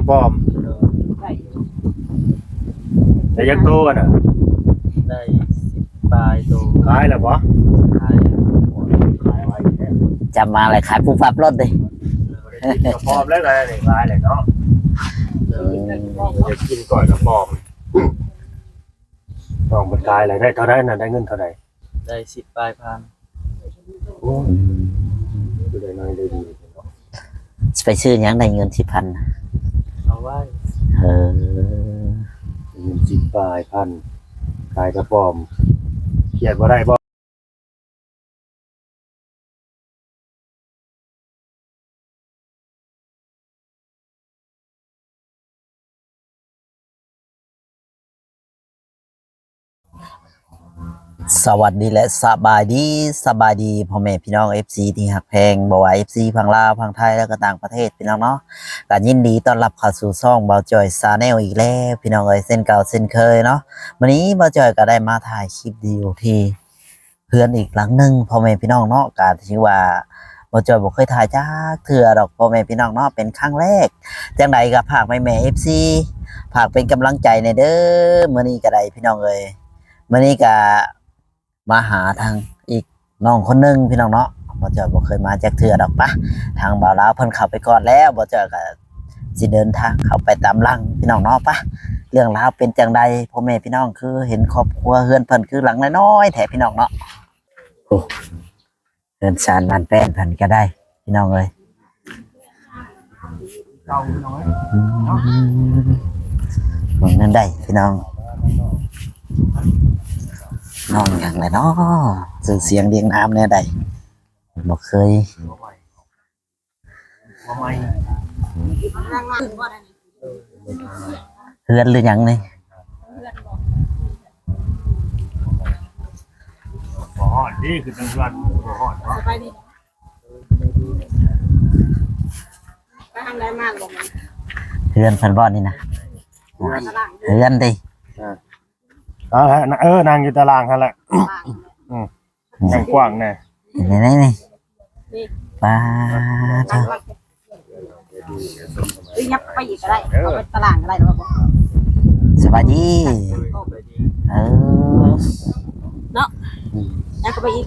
ปอมแต่ยักษ์โตน่ะได้10 ปลายโตขายแล้วบ่ขายไว้แค่จำมาเลยขายผู้ฟับรถเลยกระปอมแล้วก็ได้ขายเลยเนาะจะกินก่อนกระปอมต้องมันขายอะไรได้เท่าไหร่น่ะได้เงินเท่าไหร่ได้10 ปลายพันโอ้ดูได้น้อยได้ดีไปซื้อยังได้เงิน10,000เอาไว้เออเงิน10 ปลายพันขายกระปอมเขียนบ่ได้บ่สวัสดีและสบายดีพ่อแม่พี่น้อง FC ที่หักแพงบ่ว่า FC พังลาวพังไทยแล้วก็ต่างประเทศพี่น้องเนาะก็ยินดีต้อนรับเข้าสู่ช่องเบาจอยชาแนลอีกแล้วพี่น้องเอ้ยเส้นเก่าเส้นเคยเนาะวันนี้เบาจอยก็ได้มาถ่ายคลิปดีอยู่ที่เพื่อนอีกหลังนึงพ่อแม่พี่น้องเนาะก็ถือว่าเบาจอยบ่เคยถ่ายจักเทื่อดอกพ่อแม่พี่น้องเนาะเป็นครั้งแรกจังใดก็ฝากแม่ FC ฝากเป็นกำลังใจในเด้อมื้อนี้ก็ได้พี่น้องเอ้ยมื้อนี้ก็มาหาทางอีกน้องคนนึงพี่น้องเนาะบ่เจอบ่เคยมาจากเทื่อดอกปะทางบ่าวลาวเพิ่นเข้าไปก่อนแล้วบ่เจอก็สิเดินทางเข้าไปตามหลังพี่น้องเนาะปะเรื่องราวเป็นจังใดพ่อแม่พี่น้องคือเห็นครอบครัวเฮือนเพิ่นคือหลังน้อยๆแท้พี่น้องเนาะโอ้เฮือนชานบ้านแป้นเพิ่นก็ได้พี่น้องเอ้ยเก่าน้อยเบิ่งนั่นได้พี่น้องน้องอย่างไรเนาะสื่อเสียงเรียงน้ำเนี่ยได้บอกเคยเฮือนหรือยังนี่บ่ฮอดนี่คือจังหวัดบ่ฮอดสบายดีไปทางใดมากลงมันเฮือนพันบอนนี่นะเฮือนดินางอยู่ตารางนั่นแหละยังกว้างแน่นี่ป้าเถอะยับไปอีกก็ได้เอาไปตลาดก็ได้หรือเปล่าสบายดีเนาะยับไปอีก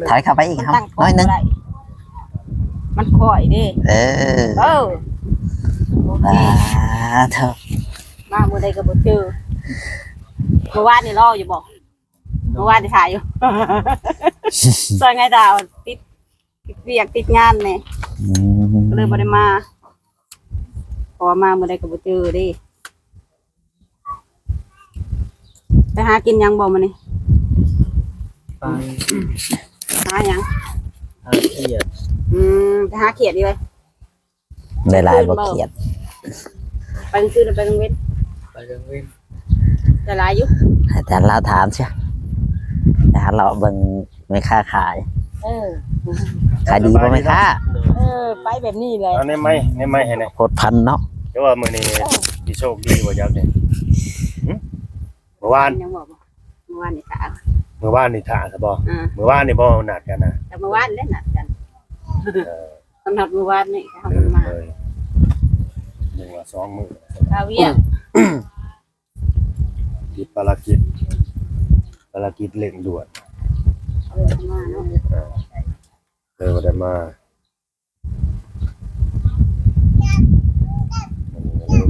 ถอยเข้าไปอีกครับน้อยนึงมันคอยดิป้าเถอะมาเมื่อใดก็บ่เจอเมื่อวานนี่รออยู่บอกเมื่อวานนี่ถ่ายอยู่ตอนไงดาวติดเรียกติดงานเนี่ยก็เลยบ่ได้มาพอมาเมื่อใดก็บ่เจอดิไปหากินยังบ่มื้อนี้ไปหายังหาเขียดไปหาเขียดดีเลยได้ลายบ่เขียดไปกลางคืนไปกลางเว้นไปกลางเว้นแต่หลายอยู่แต่เราถามใช่แต่เราเบิ่งไม่ค่าขายขายดีป่ะไม่ค่าไปแบบนี้เลยในไม้ให้ไหนโคตรพันเนาะแต่ว่ามื้อนี้สิโชคดีบ่ยักเนี่ยเมื่อวานยังบอกเมื่อวานนี่ถ่าเมื่อวานนี่ถ่าซะบ่เมื่อวานนี่บ่นัดกันนะแต่เมื่อวานเล่นนัดกันสำหรับเมื่อวานนี่ทำมา1ว่า2มื้อคาเวียติดภารกิจเร่งด่วนมาเนาะบ่ได้มา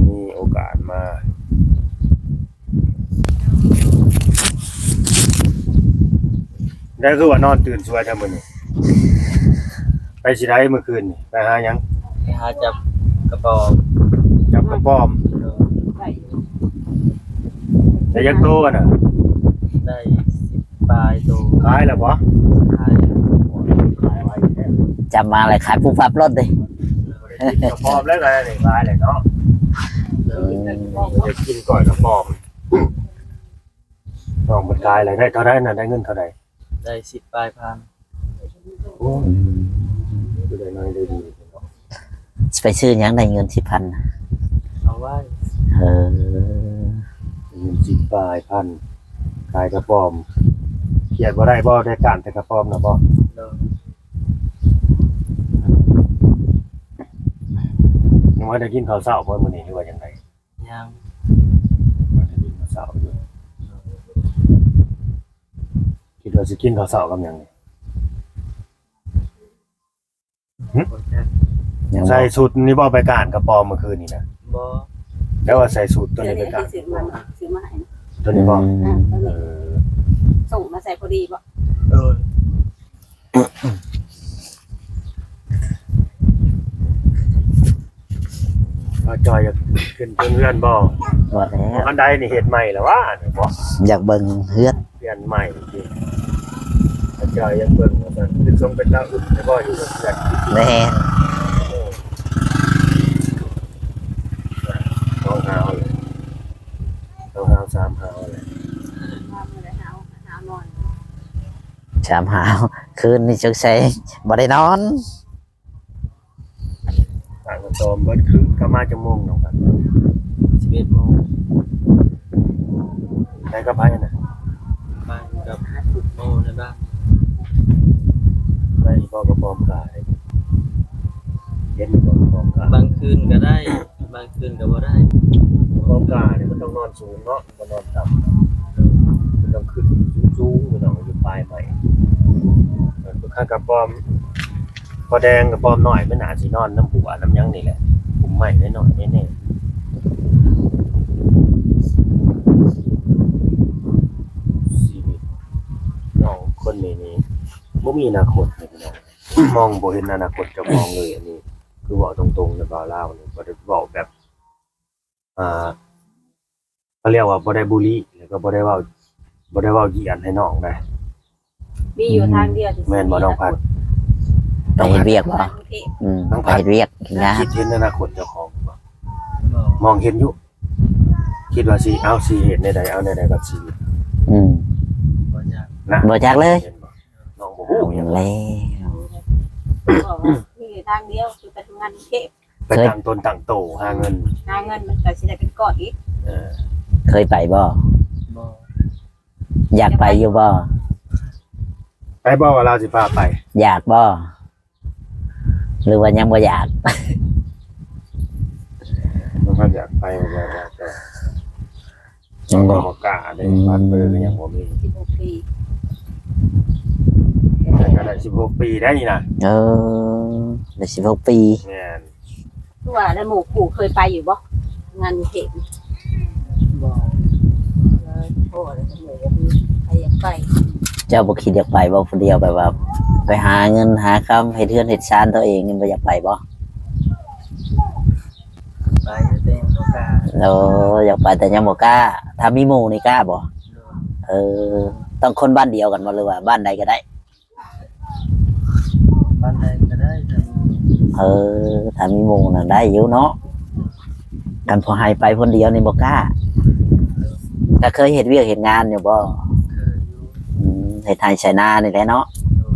มีโอกาสมาได้คือว่านอนตื่นสวยจังมื้อนี้ไปสิได้เมื่อคืนนี่ไปหาหยังไปหาจับกระป๋อมจับกระป๋อมแต่ยักษ์โตน่ะได้10 ปลายโตขายแล้วบ่ขายไว้แค่จำมาเลยขายผู้ฟับรถเลยกระป๋อมแล้วก็ได้ขายเลยเนาะจะกินก่อนกระป๋อมต้องมันขายอะไรได้เท่าไหร่น่ะได้เงินเท่าไหร่ได้10 ปลายพันโอ้ดูได้น้อยได้ดีไปซื้อยังได้เงิน10,000เอาไว้เเงิน10 ปลายพันขายกระป๋อมเขียนบ่ได้บ่ได้การแต่กระป๋อมนะบ่ ยังบ่ได้กินข้าวเช้าบ่มื้อนี้หรือว่าจังได ยัง บ่ได้กินข้าวเช้าอยู่คิดว่าสิกินข้าวเช้ากับหยัง บ่จัก ยังบ่ ใส่สูตรนี่บ่ไปการกระปอมเมื่อคืนนี่นะ บ่ แล้วว่าใส่สูตรตัว เดี๋ยว นี้ไป นี้ การ ซื้อมาให้ ตัวนี้บ่ อืม ตัว เอ นี้ อ ส่งมาใส่พอดีบ่ โดย ว่าจอยอยากขึ้นเพื่อนบ่ ว่าแล้ว อันใดนี่เฮ็ดใหม่แล้วว่านี่บ่ อยากเบิ่งเฮือด เปลี่ยนใหม่จริงว่าจอยอยากเบิ่งว่าซั่นเป็นทรงเป็นตาอุ่นแล้วบ่อยู่กับเพื่อน แน่ ต้องหาวเลยต้องหาว3หาวเลย มาเมื่อไรหาวนอน ชามหาวคืนนี้จักใส่บ่ได้นอน ต่างกันตอมเบิดคือก็มาจังโมงน้องกัน 11 โมง ได้กับไผน่ะ ไปกับโมในบ้าน ได้บ่กระปอมกายเห็นบ่กระปอมกาย บางคืนก็ได้ บางคืนก็บ่ได้ กองกาเนี่ยมันต้องนอนสูงเนาะมันนอนต่ำมันต้องขึ้นสูงๆมันต้องอยู่ปลายใหม่ข้างกระปอมพอแดงกระปอมหน่อยมันอาจสินอนน้ำหัวน้ำยังนี่แหละผมใหม่แน่นอนแน่ๆชีวิตน้องคนนี้บ่มีอนาคตเลยพี่น้องมองบ่เห็นอนาคตจะมองเลยอันนี้คือเว้าตรงๆแล้วก็เล่านี่บ่ได้เว้าแบบเขาเรียกว่าบ่ได้บูลลี่แล้วก็บ่ได้เว้าเหยียดให้น้องได้ มีอยู่ทางเดียวที่ แม่นบ่น้องพัด ไปเฮ็ดเวียกบ่ ทางกรุงเทพ ไปเฮ็ดเวียกนะ คิดเห็นอนาคตเจ้าของบ่ บ่ มองเห็นอยู่คิดว่าสิเอาสิเฮ็ดได้เอาได้กับชีวิต อืม บ่จัก นะ บ่จักเลย ห็นบ่น้องบ่ฮู้ เอา หยัง แล้ว บอกว่ามีอยู่ทางเดียวคือไปทำงานกรุงเทพ ไปตั้งตนตั้งโตหาเงิน หาเงินมันก็สิได้เป็นก้อนอีก เออ เคยไปบ่ บ่ อยากไปอยู่บ่ ไปบ่ว่าเราสิพาไป อยากบ่หรือว่ายังบ่อยาก มันก็อยากไปบ่ว่าแต่ ยังบ่ บ่กล้าได้บ้านเบอร์ก็ยังบ่มี 16 ปี แต่ก็ได้16ปีได้นี่นะ เออได้16 ปี แม่น คือว่าแล้วหมู่ปู่เคยไปอยู่บ่งานกรุงเทพ บ่ โอ้แล้วเหนื่อยแล้วมีใครอยากไป เจ้าบ่คิดอยากไปบ่ผู้เดียวแบบว่า ไปหาเงินหาคำให้เทือนเฮ็ดชานตัวเองนี่บ่อยากไปบ่ ไปแต่บ่กล้า เราอยากไปแต่ยังบ่กล้า ถ้ามีหมู่นี่กล้าบ่ โดย เออ ต้องคนบ้านเดียวกันบ่หรือว่าบ้านใดก็ได้ บ้านใดก็ได้แต่ เออ ถ้ามีหมู่น่ะได้อยู่เนาะกันพอให้ไปคนเดียวนี่บ่กล้าก็เคยเฮ็ดเวียกเฮ็ดงานอยู่บ่ เคยอยู่ เฮ็ดไร่ไชนานี่แหละเนาะ โดย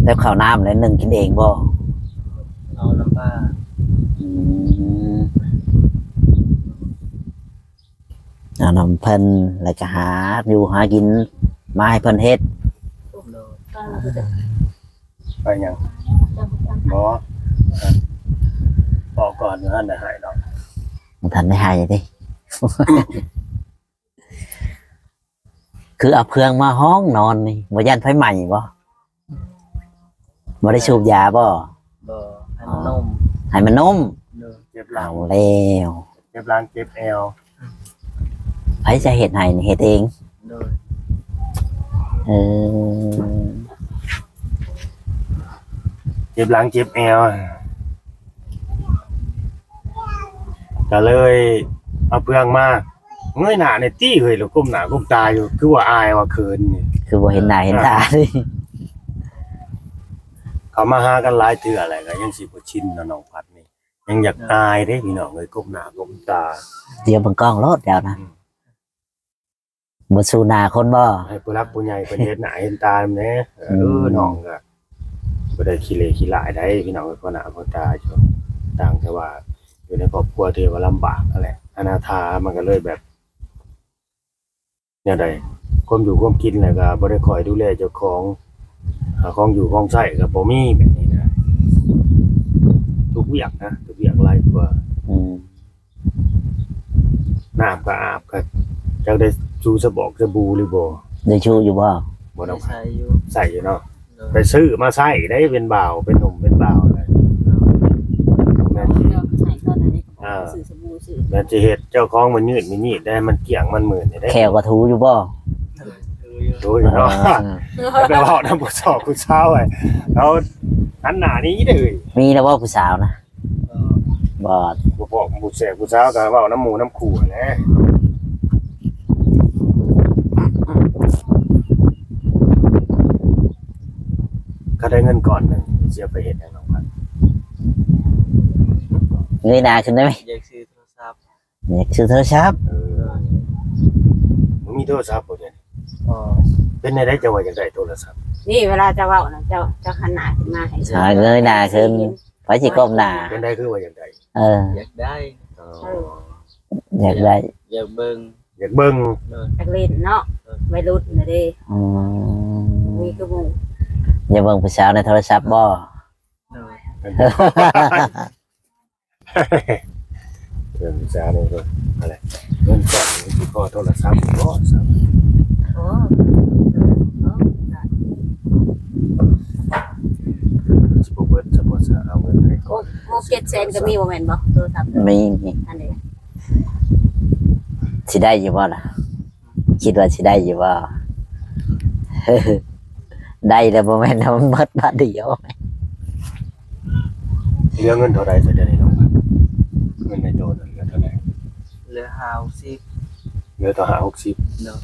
แล้วข้าวน้ำแล้วนึ่งกินเองบ่ เอาน้ำปลา อืมเอาน้ำเพิ่นแล้วก็หาอยู่หากินมาให้เพิ่นเฮ็ด โดย ก็คือจะ ไปหยังบ่บอกก่อนว่าอันใดให้ดอก มันทันได้หายดิ คือเอาเครื่องมาห้องนอนนี่บ่ยันไฟใหม่บ่บ่ได้สูบยาบ่ บ่ให้มันนม ให้มันนุ่ม โดย เจ็บหลั เอา ง แล้ว เจ็บหลังเจ็บแอว ไผจะเฮ็ดให้นี่เฮ็ดเอง โดย เออ เจ็บหลังเจ็บแอวก็เลยเอาเปลืองมาเงยหน้าในตี้เฮ้ยแล้วก้มหน้าก้มตาอยู่คือว่าอายว่าเขินนี่ คือบ่เห็นหน้าเห็นตาดิ เขามาหากันหลายเทื่ออะไรก็ยังสิบ่ชินเนาะน้องพัดนี่ยังอยากอายเด้พี่น้องเอ้ยก้มหน้าก้มตา เดี๋ยวเบิ่งกล้องรถแล้วนะบ่สู้หน้าคนบ่ ให้ผู้รักผู้ใหญ่เพิ่นเฮ็ดหน้าเห็นตาแหน่น้องก็บ่ได้ขี้เหร่ขี้หลายได้พี่น้องเอ้ยเพราะหน้าเพราะตาอยู่ต่างแต่ว่าอยู่ในครอบครัวที่ว่าลำบากนั่นแหละอนาถามันก็เลยแบบแนวใด ความอยู่ความกินแล้วก็บ่ได้คอยดูแลเจ้าของหาของอยู่ของใช้ก็บ่มีแบบนี้นะทุกอย่างนะทุกอย่างหลายกว่า อืม น้ำก็อาบก็จักได้จูสบอกสบู่หรือบ่ ได้ชูอยู่บ่ บ่ต้อง ใช้อยู่ ใส่อยู่เนาะ โดย ไปซื้อมาใส่ได้เป็นบ่าวเป็นหนุ่มเป็นบ่าวเลยแม่นสิ เดี๋ยวให้ตอนนั้นนี่ก็บอกสื่อสบู่สื่อ แม่นสิเฮ็ดเจ้าของมันยืดมันยีดได้มันเกี่ยงมันหมื่นนี่ได้ แขวกระทูอยู่บ่ โดยอยู่ ดูอยู่เนาะแล้วไปเว้านำผู้สอบผู้เช้าไอ้เอาอันหน้านี้เด้อ มีแล้วบ่ผู้สาวนะ ก็ บ่ บ่บอกผู้แสบผู้เช้าก็เว้าน้ำหมูน้ำขู่แหละก็ได้เงินก่อนหนึงเสียไปเฮ็ดหยังน้องพัน เงยหน้าขึ้นได้ไหม อยากซื้อโทรศัพท์ เนี่ยชื่อโทรศัพท์ เออมึงมีโทรศัพท์บ่เดี๋ยวนี้ ก็ เป็นได้จังว่าอยากได้โทรศัพท์ นี่เวลาจะเว้านะเจ้าหันหน้าขึ้นมาให้ เงยหน้าขึ้นไว้สิก้มหน้า เป็นได้คือว่าอยากได้ เออ อยากได้ อ๋อ อยากได้ อยากเบิ่ง อยากเบิ่ง โดย จักเล่นเนาะวัยรุ่นน่ะเด้ อืม มีคือหมู่ อย่าเบิ่งผู้สาวในโทรศัพท์บ่ โดย เรื่องวิชาเนี่ยก็อะไรเงินก่อนที่ก็โทรศัพท์ก็สับ โอ้ สิบเบิร์ดสมมติเอาเงินให้ก่อน โอ้700,000ก็มีบ่แม่นบ่โทรศัพท์ มี อันนี้ สิได้อยู่บ่ล่ะ คิดว่าสิได้อยู่บ่ ได้แต่บ่แม่นว่ามันหมดบาทเดียว เหลือเงินเท่าไรจะได้น้องครับเงินในโดนเหลือเท่าไร เหลือ50 เหลือต่อ50 โดย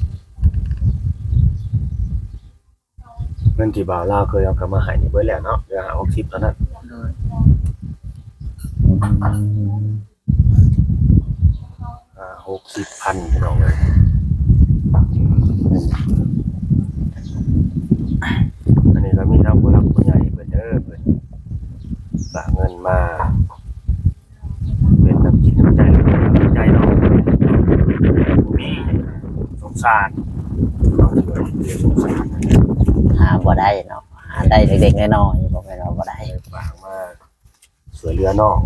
เงินที่บ่าวลาวเคยเอากลับมาให้นี่เบิดแล้วเนาะเหลือ50เท่านั้น โดย 60,000พี่น้องเลยอันนี้ก็มีทั้งผู้หลักผู้ใหญ่เพิ่นเด้อเพิ่นฝากเงินมาเป็นน้ำจิตน้ำใจแล้วก็น้ำใจเนาะมีสงสารเราช่วยเหลือสงสาร หาบ่ได้เนาะหาได้เล็กๆน้อยๆบ่แม่นว่าบ่ได้ ฝากมาสวยเรือน้อง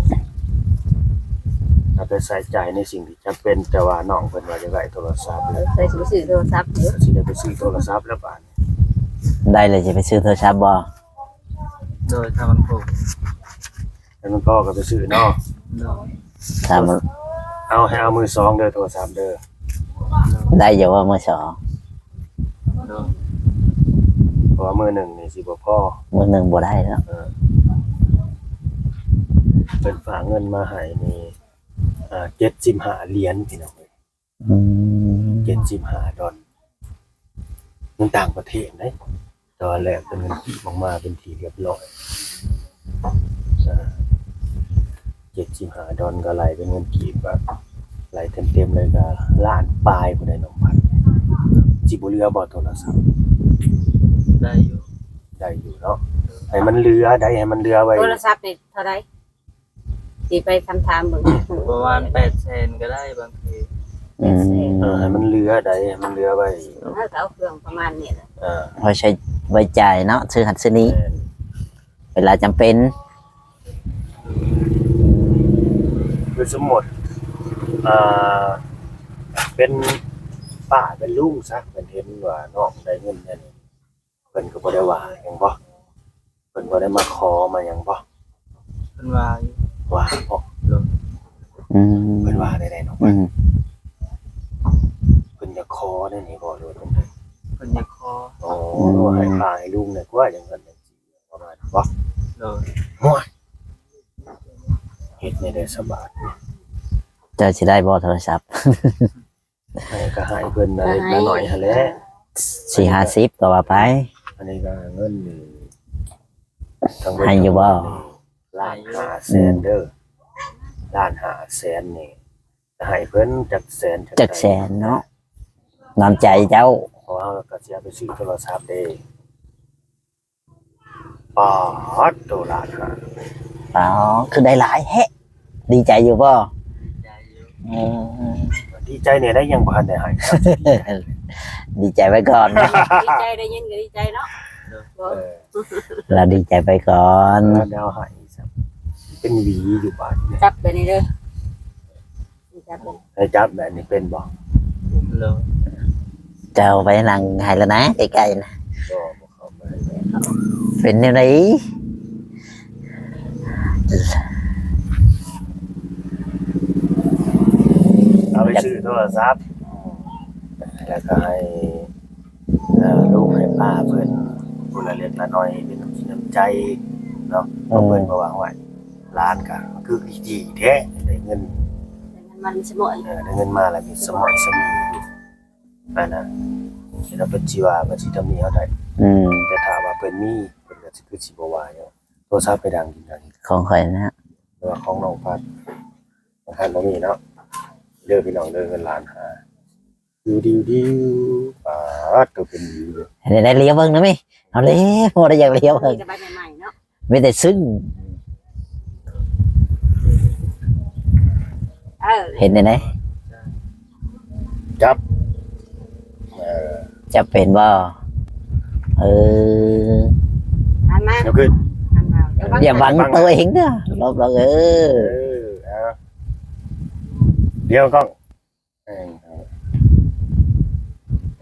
เอาไปใส่ใจในสิ่งที่จำเป็นแต่ว่าน้องเพิ่นว่าจะได้โทรศัพท์แล้ว เคยสิซื้อโทรศัพท์อยู่ สิได้ไปซื้อโทรศัพท์แล้วบาดนี้ ได้เลยจะไปซื้อโทรศัพท์บ่ โดยถ้ามันถูก แล้วมันก็ไปซื้อเนาะ โดย ถ้ามัน เอาให้เอามือสองเด้อโทรศัพท์เด้อ ได้อยู่ว่ามื้อสอง โดย เพราะว่ามือหนึ่งนี่สิบ่พอ มื้อหนึงบ่ได้เนาะ เป็นฝากเงินมาให้นี่75เหรียญพี่น้องเอ้ย อืม 75ดอลเงินต่างประเทศเด้ตอนแรกเป็นเงินกีบออกมาเป็นทีเรียบร้อย75ดอลก็ไหลเป็นเงินกีบแบบไหลเต็มๆเลยก็ล้านปลายบ่ได้น้องพันสิบ่เหลือบ่โทรศัพท์ ได้อยู่ ได้อยู่เนาะให้มันเหลือได้ให้มันเหลือไว้ โทรศัพท์นี่เท่าไหร่สิไปคำถามเบิ่ง ประมาณ800,000ก็ได้บางที อืม ให้มันเหลือได้ให้มันเหลือไว้ ถ้าเอาเครื่องประมาณนี้แหละ พอใช้ไว้จ่ายเนาะซื้อหัดซื้อนี้เวลาจำเป็น คือสมมติเป็นป้าเป็นลุงซะเป็นเห็นว่าน้องได้เงินเนี่ยนี่เพิ่นก็บ่ได้ว่าหยังบ่เพิ่นบ่ได้มาขอมาหยังบ่ เพิ่นว่าอยู่ ว่าบ่ โดย อืม เพิ่นว่าได้ๆเนาะ อืม เพิ่นจะขอได้นี่บ่หรือว่าจังได๋ เพิ่นอยากขอ อ๋อให้ป้าให้ลุงเนี่ยกว่าจังซั่นจังซี่ประมาณนั้นบ่ โดย ฮ้วยเฮ็ดให้ได้สบาย เจะสิได้บ่โทรศัพท์ ให้ก็ให้เพิ่นอะไรนิดหน่อยหั่นแหละ 4-50ก็ว่าไป อันนี้ก็เงินนี่ทั้ง ให้อยู่บ่ ล้านห้าแสนเด้อล้านห้าแสนนี่จะให้เพิ่นจักแสน จักแสนเนาะน้ำใจเจ้า เพราะว่าเราก็สิเอาไปซื้อโทรศัพท์เด้ปาดตัวล้านห้า อ๋อคือได้หลายแฮะ ดีใจอยู่บ่ ใจอยู่ อืม ดีใจเนี่ยได้ยังบ่ทันได้ให้ครับ ดีใจไว้ก่อน ดีใจได้ยินก็ดีใจเนาะ เออ เราดีใจไปก่อน แล้วแนวหายซับเป็นหวีอยู่บ้านเนี่ย จับไปนี่เด้อจับไป ให้จับแบบนี้เป็นบ่ เลย เจ้าไปนั่งให้แล้วนะใกล้ๆนะ ก็บ่เข้าไป เป็นยังไง เอาไปซื้อโทรศัพท์แล้วก็ให้ลูกให้ป้าเพิ่นผู้ละเล็กละน้อยเป็นน้ำจิตน้ำใจเนาะเพราะเพิ่นก็ว่าไว้ร้านก็คือดีแท้ได้เงิน มันสมอย ได้เงินมาแล้วมีสมอยสมีอยู่อันน่ะแล้วเป็นชีว่าบ่สิทำนี้เฮาได้ แต่ถามว่าเพิ่นมีเพิ่นก็สิคือสิบ่ว่าหยังโทรศัพท์ไปดังกินกัน ของข่อยนะ แต่ว่าของน้องพัดบางท่านบ่มีเนาะเด้อพี่น้องเด้อเงินล้านหาดิวปาดก็เป็นอยู่เลย ได้เลี้ยวเบิ่งนะมั้ยเอาเลยพอได้อยากเลี้ยวเบิ่ง จะไปใหม่ๆเนาะ ไม่ได้ซึ้ง เห็นได้ไหม จับ จะเป็นบ่เออ อันมา เดี๋ยวขึ้น อันมาเดี๋ยว อย่าบังตัวเองเด้อรอบเราเอาเดี๋ยวกล้อง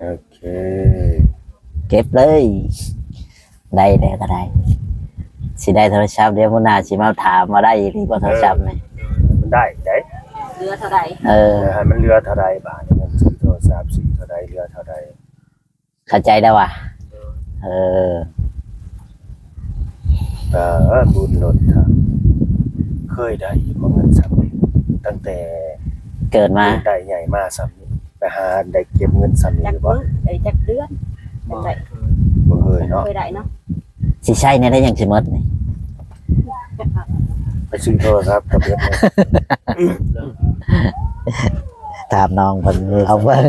โอเค เก็บเลย ได้แล้วก็ได้สิได้โทรศัพท์เดี๋ยวมื้อหน้าสิมาถามมาได้อีกบ่โทรศัพท์นี่ มันได้ได้ เรือเท่าไหร่ เออ ให้มันเหลือเท่าใดบาทมันซื้อโทรศัพท์ซื้อเท่าใดเหลือเท่าใด เข้าใจได้ว่ะเออ บุญหล่นครับเคยได้บ่เงินซ้ำนี่ตั้งแต่ เกิดมา ได้ใหญ่มาซ้ำนี่ไปหาได้เก็บเงินซ้ำนี่ จัก บ่ มื้อจักเดือนจักได้ บ่เคยเนาะ เคยได้เนาะ สิใช่เนี่ยได้ยังสิหมดนี่ ไปซื้อโทรศัพท์กับเบิดเลย ถามน้องเพิ่นเอาเบิ่ง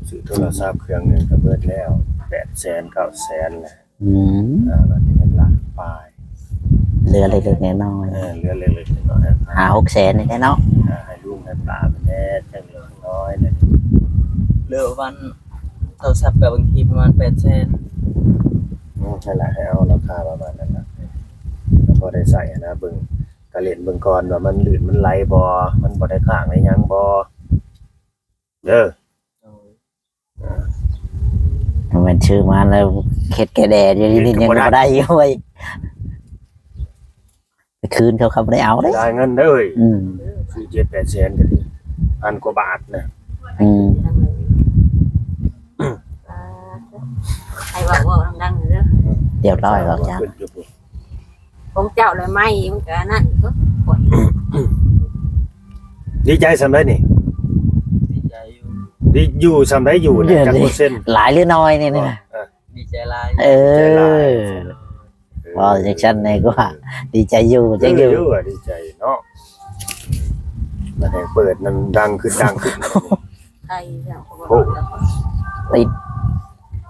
ซื้อโทรศัพท์เครื่องหนึงก็เบิดแล้ว800,000 900,000แหละ บัดนี้เงินล้านปลาย เหลือเล็กๆน้อย เหลือเล็กๆน้อยๆ ๆ5-6แสนนี่แค่เนาะ ให้ลูกให้ป้ามันแน่จังเหลือน้อยเนี่ย เหลือวันโทรศัพท์กับบางทีประมาณ800,000 นั่นแหละให้เอาราคาประมาณนั้นนะแล้วพอได้ใส่นะเบิ่งกระเล่นเบิ่งก่อนว่ามันลื่นมันไหลบ่มันบ่ได้ข้างได้หยังบ่เด้อ มันชื่อมาแล้วเข็ดแกแดดอยู่นี่ยังบ่ได้อยู่เว้ยไปคืนเขาบ่ได้เอาเด้ ได้เงินเด้อเอ้ย อืม ซื้อ7-8แสนก็ดี1,000 กว่าบาทนะ อืม ใครว่าดังๆเด้อ เดี๋ยวร้อยหรอกจ้ะ ของเจ้าเลยไหมมันก็นั่นก็ปล่อย ดีใจสำได้นี่ ดีใจอยู่ ดีอยู่สำได้อยู่เนี่ยจักเปอร์เซ็นต์ หลายหรือน้อยนี่นะ ดีใจหลาย เออพอจากฉันนี่ก็ว่าดีใจอยู่จังอยู่ ดีใจเนาะมาได้เปิดนั่นดังขึ้น ใครเจ้า ติด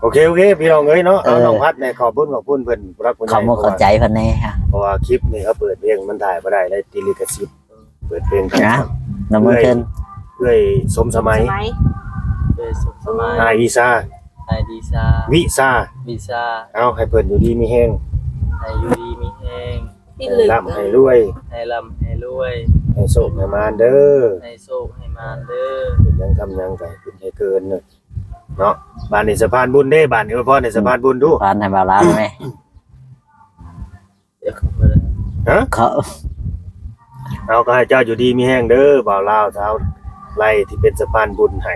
โอเคพี่น้องเอ้ยเนาะเอาน้องพัดเนี่ยขอบคุณเพิ่นรักคุณ เขาบ่เข้าใจเพิ่นแน่ค่ะ เพราะว่าคลิปนี่เขาเปิดเพลงมันถ่ายบ่ได้เลยติดลิขสิทธิ์เปิดเพลง นะ น้ำมันเพิ่น เอ้ยสมสมัย โดยสุขสมัย นายวีซ่า ไอดีซา วิซ่า วีซ่า เอาให้เพิ่นอยู่ดีมีแฮง ไอยูดีมีแห้ง ที่ลึก ร่ำให้รวย ให้ลำให้รวย ให้โชคให้มานเด้อ ให้โชคให้มานเด้อ ยังทำยังไปขึ้นให้เกินเนาะบ้านนี้สะพานบุญเด้บ้านนี้พ่อในสะพานบุญดู พานให้บ่าวลาวได้ไหม เดี๋ยวเข้าไปเลย เขา เอาก็ให้เจ้าอยู่ดีมีแฮงเด้อบ่าวลาวเท้าไล่ที่เป็นสะพานบุญให้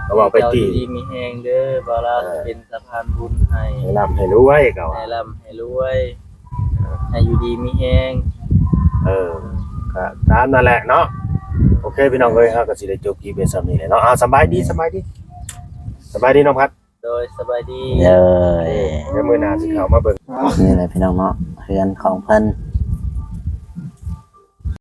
เขาบอกไปตี เจ้าดีมีแห้งเด้อบาลาเป็นสะพานบุญให้ ให้ร่ำให้รวยเขา ให้ลำให้รวยให้อยู่ดีมีแห้ง ก็ตามนั่นแหละเนาะโอเคพี่น้องเอ้ยเฮาก็สิได้จบคลิปเป็นซ้ำนี้แหละเนาะสบายดีน้องพัด โดยสบายดี เลย เดี๋ยวมื้อหน้าสิเข้ามาเบิ่ง นี่เลยพี่น้องเนาะเพื่อนของเพิ่น